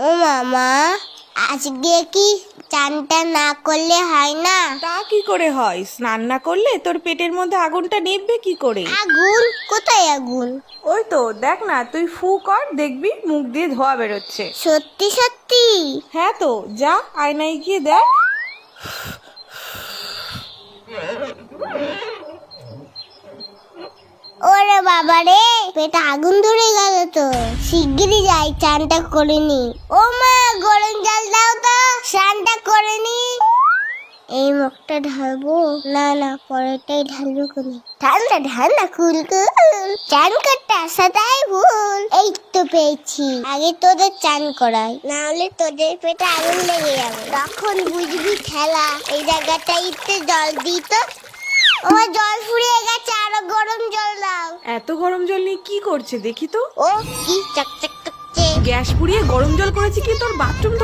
ও মামা, আজকে কি চানটা না করলে হয় না? তা কি করে হয়? স্নান না করলে তোর পেটের মধ্যে আগুনটা নিভবে কি করে? আগুন? কোথায় আগুন? ওই তো দেখ না, তুই ফু কর, দেখবি মুখ দিয়ে ধোঁয়া বেরোচ্ছে। সত্যি সত্যি? হ্যাঁ তো, যা আয়নায় গিয়ে দেখ। ওরে বাবা রে, পেটে আগুন ধরে গেল তো। শিগগিরই যাই, চানটা করে নি। ও মা, গরম জল দাও তো, স্নানটা করে নি। এই মুখটা ঢালবো না, না পরেরটাই ঢালবো কোনি। ঠান্ডা ঠান্ডা কুল কুল, চান করতে আসাটাই ভুল। এই তো পেয়েছি, আগে তোদের চান করাই, না হলে তোদের পেটে আগুন লেগে যাবে, তখন বুঝবি খেলা। এই জায়গাটাইতে জল দিই তো। ও জল ফুরিয়ে গেছে, আরো গরম জল দাও। এত গরম জল নিয়ে কি করছে দেখি তো। ও কি চকচক করছে। গ্যাস পুড়িয়ে গরম জল করেছে কি তোর বাথরুম